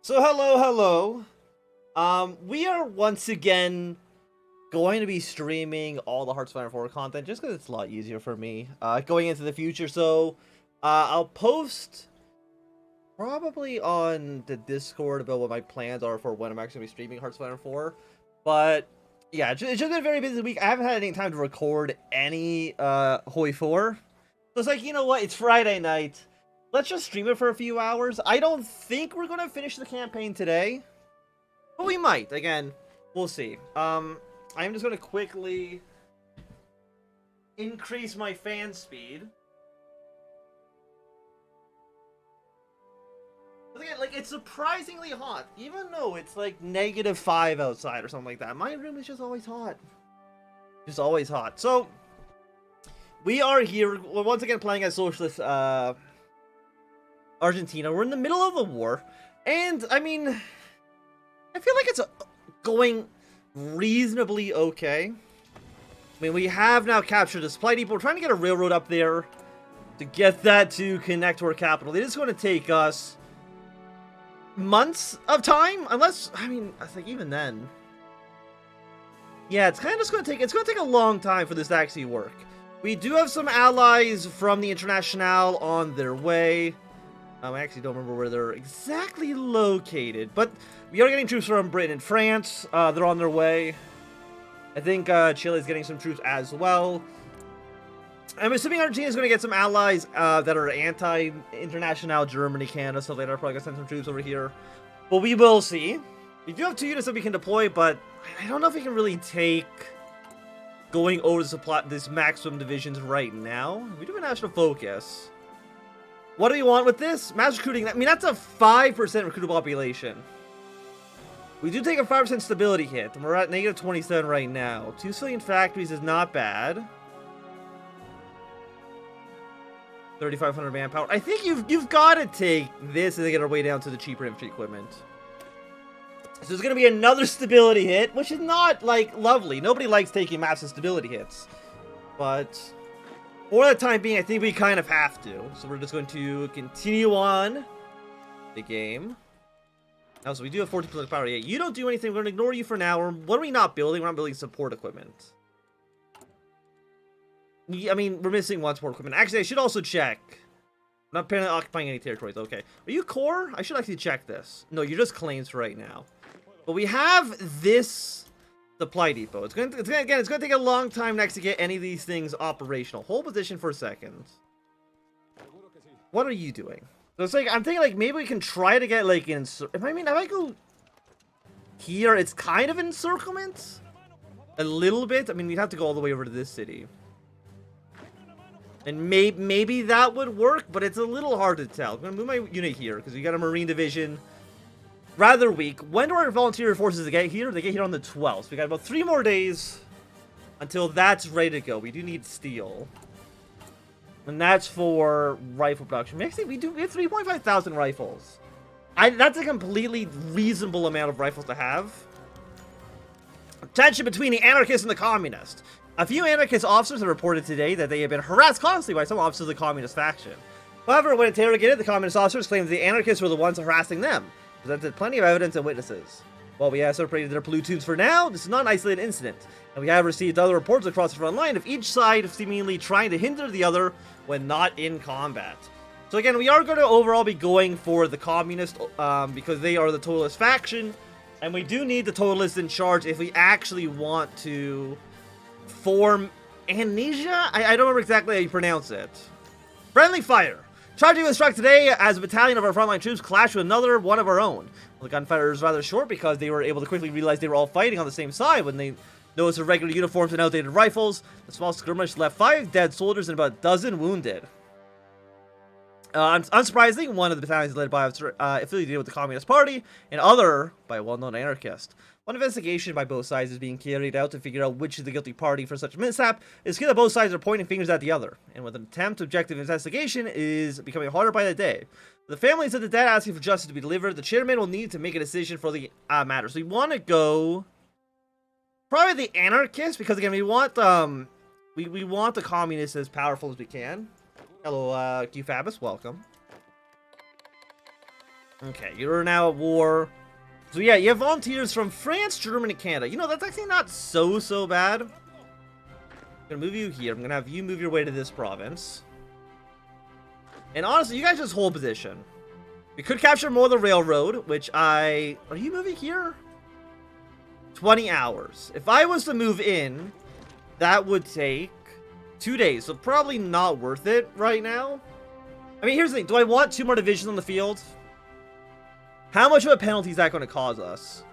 So hello. We are once again going to be streaming all the Hearts of Iron 4 content just because it's a lot easier for me going into the future. So I'll post probably on the Discord about what my plans are for when I'm actually going to be streaming Hearts of Iron 4. But yeah, it's just been a very busy week. I haven't had any time to record any HOI4. So it's like, you know what? It's Friday night. Let's just stream it for a few hours. I don't think we're gonna finish the campaign today, but we might. Again, we'll see. I'm just gonna quickly increase my fan speed. Again, like, it's surprisingly hot, even though it's like -5 outside or something like that. My room is just always hot. Just always hot. So we are here. We're once again playing as Socialist Argentina. We're in the middle of the war, and I mean, I feel like it's going reasonably okay. I mean, we have now captured the supply depot. We're trying to get a railroad up there to get that to connect to our capital. It is going to take us months of time, unless, I mean, I think even then, yeah, it's kind of just going to take, it's going to take a long time for this to actually work. We do have some allies from the Internationale on their way. I actually don't remember where they're exactly located, but we are getting troops from Britain and France. They're on their way. I think Chile is getting some troops as well. I'm assuming Argentina is going to get some allies that are anti-International, Germany, Canada, stuff like that. Probably going to send some troops over here. But we will see. We do have 2 units that we can deploy, but I don't know if we can really take going over this maximum divisions right now. We do have a national focus. What do we want with this? Mass recruiting. I mean, that's a 5% recruitable population. We do take a 5% stability hit, and we're at -27 right now. 2 civilian factories is not bad. 3,500 manpower. I think you've got to take this and get our way down to the cheaper infantry equipment. So there's going to be another stability hit, which is not, like, lovely. Nobody likes taking massive stability hits. But for the time being, I think we kind of have to. So we're just going to continue on the game. Also, we do have 14% power. Yeah, you don't do anything. We're going to ignore you for now. What are we not building? We're not building support equipment. I mean, we're missing one support equipment. Actually, I should also check. I'm not apparently occupying any territories. Okay. Are you core? I should actually check this. No, you're just claims for right now. But we have this supply depot. It's going to take a long time next to get any of these things operational. Hold position for a second. What are you doing? So it's like, I'm thinking like maybe we can try to get like if I go here, it's kind of encirclement a little bit. I mean, we'd have to go all the way over to this city. And maybe that would work, but it's a little hard to tell. I'm going to move my unit here because we got a Marine division. Rather weak. When do our volunteer forces get here? They get here on the 12th. So we got about 3 more days until that's ready to go. We do need steel. And that's for rifle production. Actually, we have 3.5 thousand rifles. That's a completely reasonable amount of rifles to have. Tension between the anarchists and the communists. A few anarchist officers have reported today that they have been harassed constantly by some officers of the communist faction. However, when interrogated, the communist officers claimed that the anarchists were the ones harassing them. Presented plenty of evidence and witnesses. While we have separated their platoons for now, this is not an isolated incident, and we have received other reports across the front line of each side seemingly trying to hinder the other when not in combat. So again, we are going to overall be going for the communist because they are the totalist faction, and we do need the totalists in charge if we actually want to form amnesia? I don't remember exactly how you pronounce it. Friendly fire. Tragedy was struck today as a battalion of our frontline troops clashed with another one of our own. Well, the gunfire was rather short because they were able to quickly realize they were all fighting on the same side when they noticed their regular uniforms and outdated rifles. The small skirmish left 5 dead soldiers and about a dozen wounded. Unsurprisingly, one of the battalions led by affiliated with the Communist Party, and other by a well-known anarchist. One investigation by both sides is being carried out to figure out which is the guilty party for such a mishap. It's clear that both sides are pointing fingers at the other, and with an attempt objective investigation is becoming harder by the day. The families of the dead asking for justice to be delivered, the chairman will need to make a decision for the matter. So we want to go probably the anarchists, because again, we want we want the communists as powerful as we can. Hello, Qfabus, welcome. Okay, you're now at war. So yeah, you have volunteers from France, Germany, Canada. You know, that's actually not so bad. I'm gonna move you here. I'm gonna have you move your way to this province. And honestly, you guys just hold position. We could capture more of the railroad, which are you moving here? 20 hours. If I was to move in, that would take 2 days. So probably not worth it right now. I mean, here's the thing. Do I want 2 more divisions on the field? How much of a penalty is that going to cause us?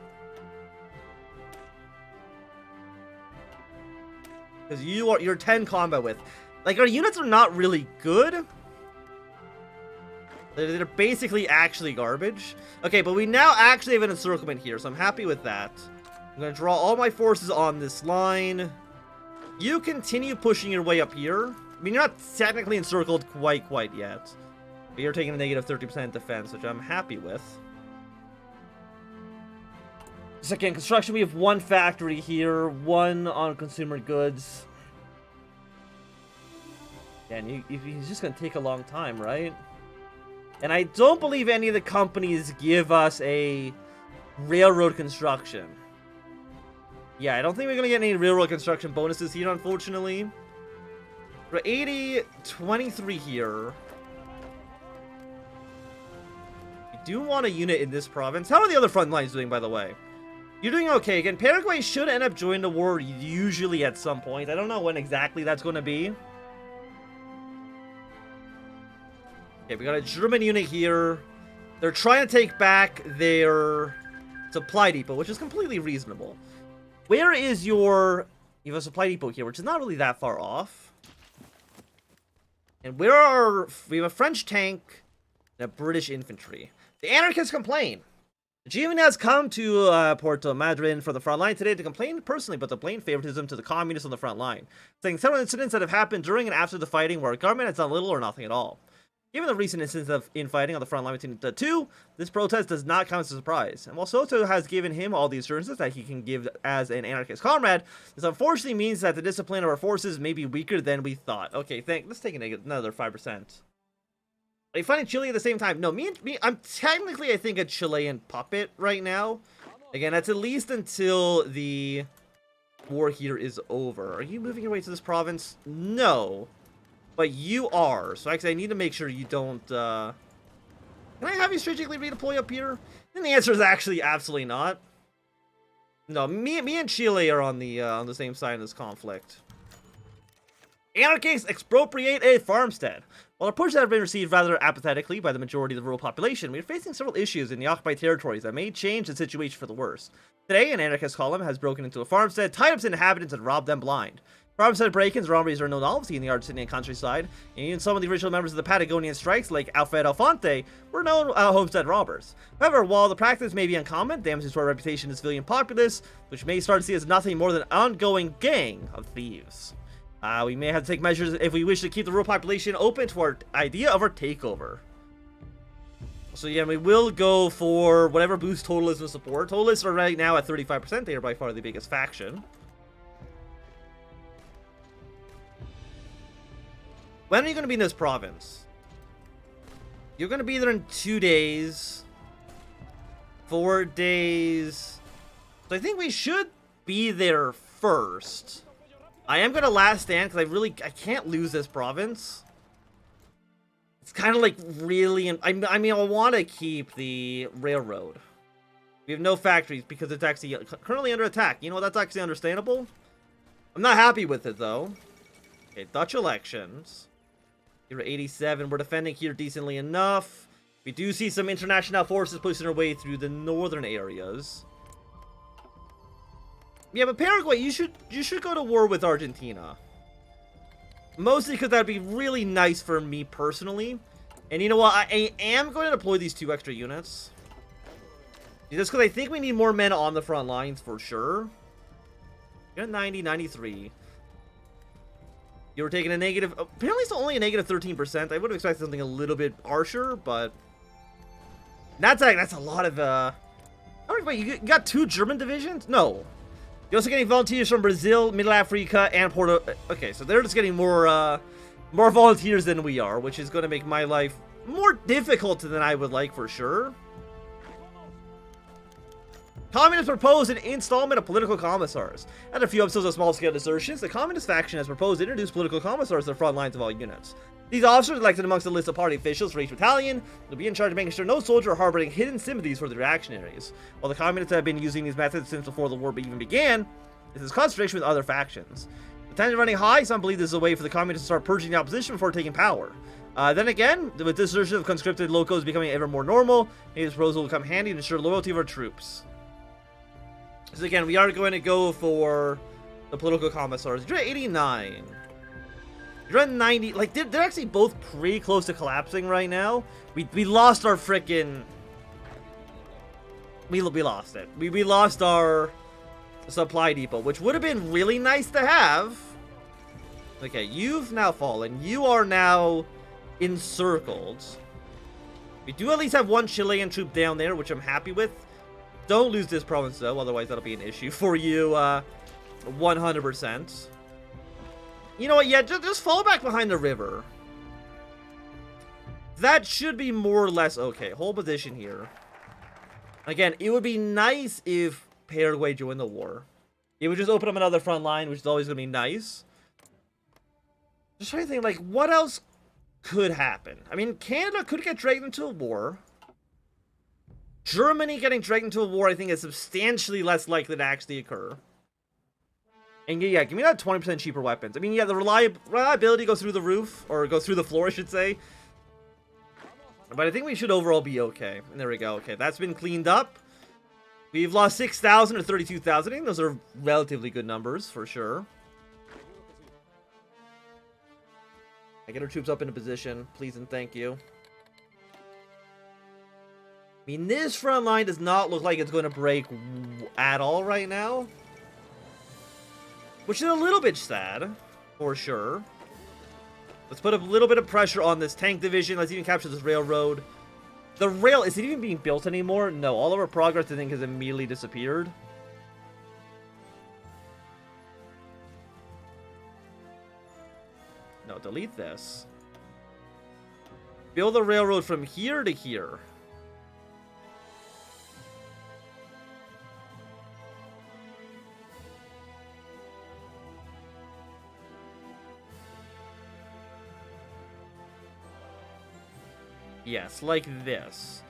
Because you're 10 combat with. Like, our units are not really good. They're basically actually garbage. Okay, but we now actually have an encirclement here, so I'm happy with that. I'm going to draw all my forces on this line. You continue pushing your way up here. I mean, you're not technically encircled quite yet. But you're taking a negative 30% defense, which I'm happy with. Second, construction, we have 1 factory here, 1 on consumer goods. And he's just going to take a long time, right? And I don't believe any of the companies give us a railroad construction. Yeah, I don't think we're going to get any railroad construction bonuses here, unfortunately. We're 80-23 here. We do want a unit in this province. How are the other front lines doing, by the way? You're doing okay. Again, Paraguay should end up joining the war usually at some point. I don't know when exactly that's going to be. Okay, we got a German unit here. They're trying to take back their supply depot, which is completely reasonable. Where is your... You have a supply depot here, which is not really that far off. And where are... We have a French tank and a British infantry. The anarchists complain. The GM has come to Porto Madryn for the front line today to complain personally about the blatant favoritism to the communists on the front line, saying several incidents that have happened during and after the fighting where our government has done little or nothing at all. Given the recent incidents of infighting on the front line between the two, this protest does not come as a surprise. And while Soto has given him all the assurances that he can give as an anarchist comrade, this unfortunately means that the discipline of our forces may be weaker than we thought. Okay, let's take another 5%. Are you fighting Chile at the same time? No, I'm technically, I think, a Chilean puppet right now. Again, that's at least until the war here is over. Are you moving your way to this province? No. But you are. So actually, I need to make sure you don't, Can I have you strategically redeploy up here? And the answer is actually absolutely not. No, me and Chile are on the same side in this conflict. Anarchists expropriate a farmstead. While our pushes have been received rather apathetically by the majority of the rural population, we are facing several issues in the occupied territories that may change the situation for the worse. Today, an anarchist column has broken into a farmstead, tied up its inhabitants, and robbed them blind. Farmstead break-ins and robberies are no novelty in the Argentinian countryside, and even some of the original members of the Patagonian strikes, like Alfred Alfonte, were known homestead robbers. However, while the practice may be uncommon, damages to our reputation as civilian populace, which may start to see as nothing more than an ongoing gang of thieves. We may have to take measures if we wish to keep the rural population open to our idea of our takeover. So yeah, we will go for whatever boosts totalism support. Totalists are right now at 35%. They are by far the biggest faction. When are you going to be in this province? You're going to be there in 2 days. 4 days. So I think we should be there first. I am going to last stand because I can't lose this province. It's kind of like really... I mean, I want to keep the railroad. We have no factories because it's actually currently under attack. You know, that's actually understandable. I'm not happy with it, though. Okay, Dutch elections. You're 87. We're defending here decently enough. We do see some international forces pushing their way through the northern areas. Yeah, but Paraguay, you should go to war with Argentina. Mostly because that'd be really nice for me personally. And you know what? I am going to deploy these 2 extra units. Just because I think we need more men on the front lines for sure. You're at 90, 93. You were taking a negative... Apparently it's only a negative 13%. I would have expected something a little bit harsher, but... That's a lot of... Wait, you got 2 German divisions? No. You're also getting volunteers from Brazil, Middle Africa, and Porto... Okay, so they're just getting more volunteers than we are, which is going to make my life more difficult than I would like for sure. Communists proposed an installment of political commissars. After a few episodes of small-scale desertions, the Communist faction has proposed to introduce political commissars to the front lines of all units. These officers, elected amongst the list of party officials for each battalion, will be in charge of making sure no soldier are harboring hidden sympathies for the reactionaries. While the Communists have been using these methods since before the war even began, this is contradiction with other factions. The tension running high, some believe this is a way for the Communists to start purging the opposition before taking power. Then again, with desertion of conscripted locals becoming ever more normal, maybe this proposal will come handy to ensure loyalty of our troops. So again, we are going to go for the political commissars. You're at 89. You're at 90. Like, they're actually both pretty close to collapsing right now. We lost our frickin'... We lost it. We lost our supply depot, which would have been really nice to have. Okay, you've now fallen. You are now encircled. We do at least have one Chilean troop down there, which I'm happy with. Don't lose this province, though. Otherwise, that'll be an issue for you, 100%. You know what? Yeah, just fall back behind the river. That should be more or less okay. Hold position here. Again, it would be nice if Paraguay joined the war. It would just open up another front line, which is always going to be nice. Just trying to think, like, what else could happen? I mean, Canada could get dragged into a war. Germany getting dragged into a war, I think, is substantially less likely to actually occur. And yeah, give me that 20% cheaper weapons. I mean, yeah, the reliability goes through the roof, or goes through the floor, I should say. But I think we should overall be okay. And there we go. Okay, that's been cleaned up. We've lost 6,000 or 32,000. I think those are relatively good numbers, for sure. I get our troops up into position, please and thank you. I mean, this front line does not look like it's going to break at all right now. Which is a little bit sad, for sure. Let's put a little bit of pressure on this tank division. Let's even capture this railroad. The rail, is it even being built anymore? No, all of our progress, I think, has immediately disappeared. No, delete this. Build a railroad from here to here. Yes, like this.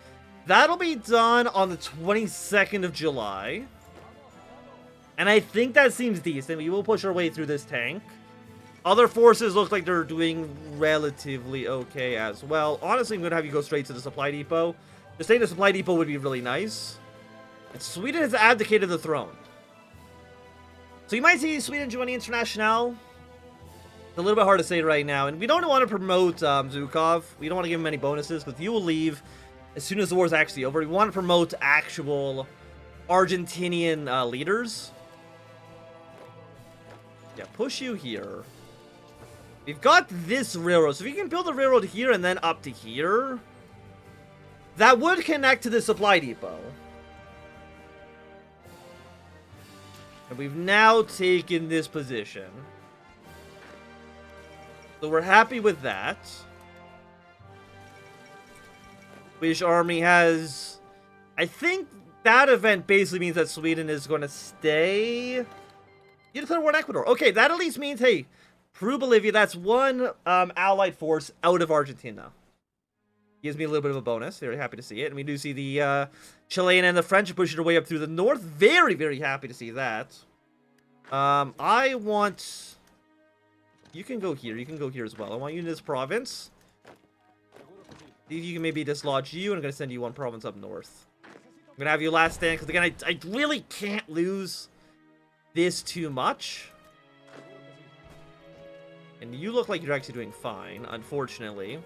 That'll be done on the 22nd of July. And I think that seems decent. We will push our way through this tank. Other forces look like they're doing relatively okay as well. Honestly, I'm going to have you go straight to the supply depot. Just staying in the supply depot would be really nice. And Sweden has abdicated the throne. So you might see Sweden joining International. It's a little bit hard to say right now. And we don't want to promote Zhukov. We don't want to give him any bonuses because he will leave as soon as the war is actually over. We want to promote actual Argentinian leaders. Yeah, push you here. We've got this railroad. So if you can build a railroad here and then up to here, that would connect to the supply depot. And we've now taken this position. So we're happy with that. Swedish army has... I think that event basically means that Sweden is going to stay... You declare war in Ecuador. Okay, that at least means, hey, Peru-Bolivia, that's one allied force out of Argentina. Gives me a little bit of a bonus. Very happy to see it. And we do see the Chilean and the French pushing their way up through the north. Very, very happy to see that. I want... You can go here. You can go here as well. I want you in this province. See if you can maybe dislodge you, and I'm going to send you one province up north. I'm going to have you last stand, because again, I really can't lose this too much. And you look like you're actually doing fine, unfortunately.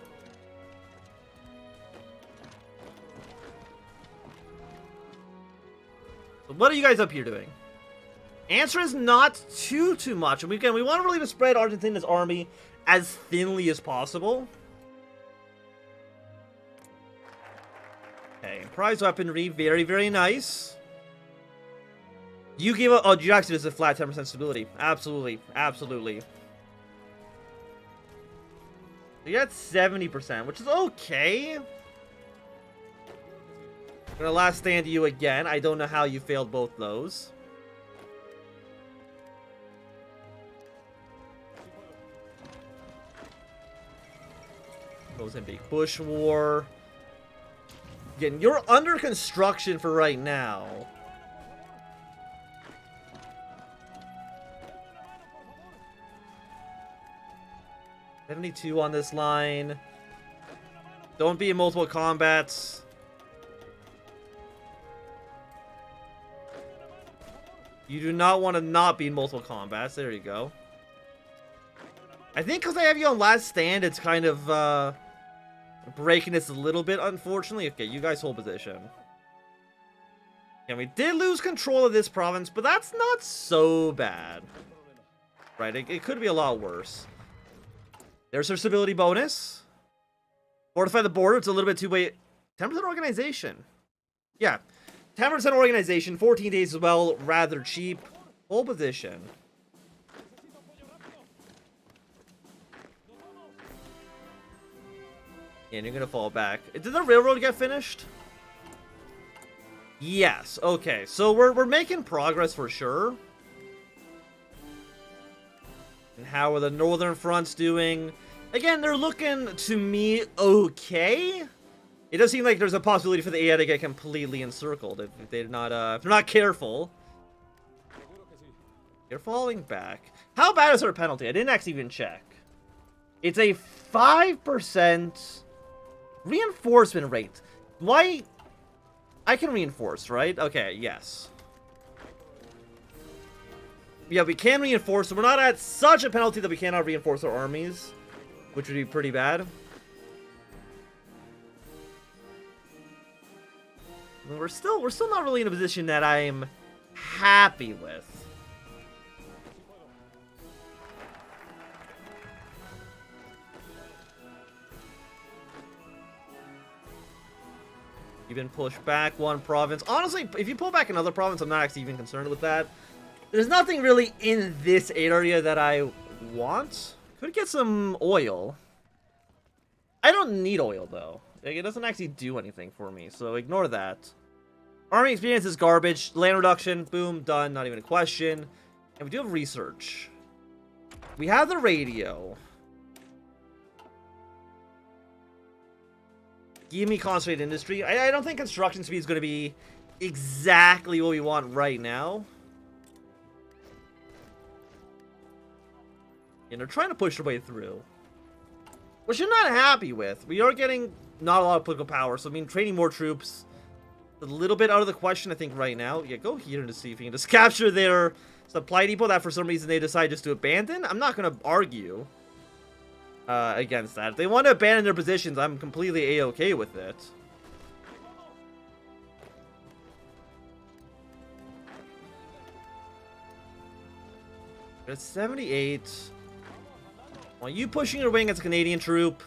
So what are you guys up here doing? Answer is not too much. And again, we want to really spread Argentina's army as thinly as possible. Okay, prize weaponry, very, very nice. You give a... Oh, you actually just a flat 10% stability. Absolutely, absolutely. You got 70%, which is okay. Gonna last stand you again. I don't know how you failed both those. Mozambique Bush War. Again, you're under construction for right now. .72 on this line. Don't be in multiple combats. You do not want to not be in multiple combats. There you go. I think because I have you on last stand, it's kind of breaking this a little bit, unfortunately. Okay, you guys hold position. And we did lose control of this province, but that's not so bad. Right, it could be a lot worse. There's our stability bonus. Fortify the border. It's a little bit too late. 10% organization. Yeah. 10% organization. 14 days as well. Rather cheap. Hold position. And you're going to fall back. Did the railroad get finished? Yes. Okay. So we're making progress for sure. And how are the northern fronts doing? Again, they're looking, to me, okay. It does seem like there's a possibility for the AI to get completely encircled if they're not careful. You're falling back. How bad is our penalty? I didn't actually even check. It's a 5% reinforcement rate. Why? I can reinforce, right? Okay, yes. Yeah, we can reinforce, so we're not at such a penalty that we cannot reinforce our armies, which would be pretty bad. We're still not really in a position that I'm happy with. You've been pushed back one province. Honestly, if you pull back another province, I'm not actually even concerned with that. There's nothing really in this area that I want. Could get some oil. I don't need oil, though. Like, it doesn't actually do anything for me, so ignore that. Army experience is garbage. Land reduction, boom, done. Not even a question. And we do have research. We have the radio. Give me concentrated industry. I don't think construction speed is going to be exactly what we want right now. And they're trying to push their way through, which I'm not happy with. We are getting not a lot of political power, so I mean, training more troops a little bit out of the question, I think, right now. Yeah, go here to see if you can just capture their supply depot that for some reason they decide just to abandon. I'm not going to argue against that. If they want to abandon their positions, I'm completely a-okay with it. It's 78. Well, you pushing your wing as a Canadian troop.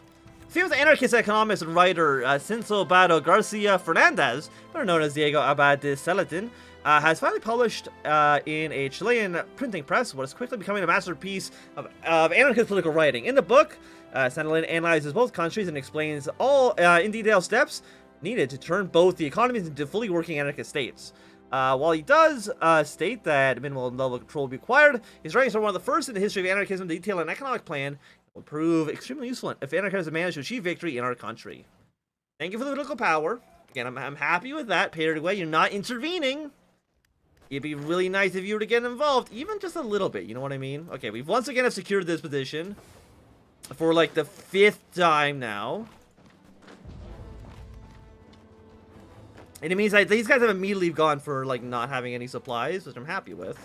Famous anarchist economist and writer Cinso Bado Garcia Fernandez, better known as Diego Abad de Salatin, has finally published in a Chilean printing press what is quickly becoming a masterpiece of anarchist political writing. In the book, Salatin analyzes both countries and explains all in detail steps needed to turn both the economies into fully working anarchist states. While he does state that minimal level of control will be required, his writings are one of the first in the history of anarchism to detail an economic plan will prove extremely useful if anarchists manage to achieve victory in our country. Thank you for the political power. Again, I'm happy with that. Paid away. You're not intervening. It'd be really nice if you were to get involved, even just a little bit. You know what I mean? Okay, we've once again have secured this position for like the 5th time now. And it means like these guys have immediately gone for like not having any supplies, which I'm happy with.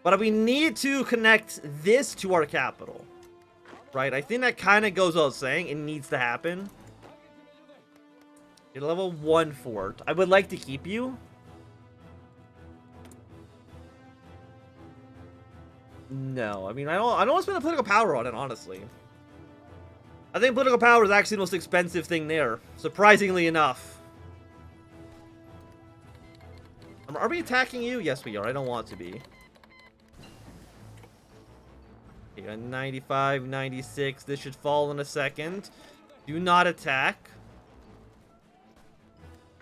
But we need to connect this to our capital, right? I think that kind of goes without saying. It needs to happen. You're level 1 fort. I would like to keep you. No, I mean I don't want to spend the political power on it, honestly. I think political power is actually the most expensive thing there, surprisingly enough. Are we attacking you? Yes, we are. I don't want to be. Okay, 95, 96. This should fall in a second. Do not attack.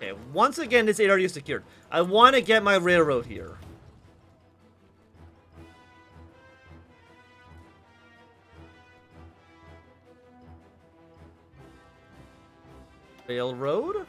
Okay, once again, this area is secured. I want to get my railroad here. Railroad?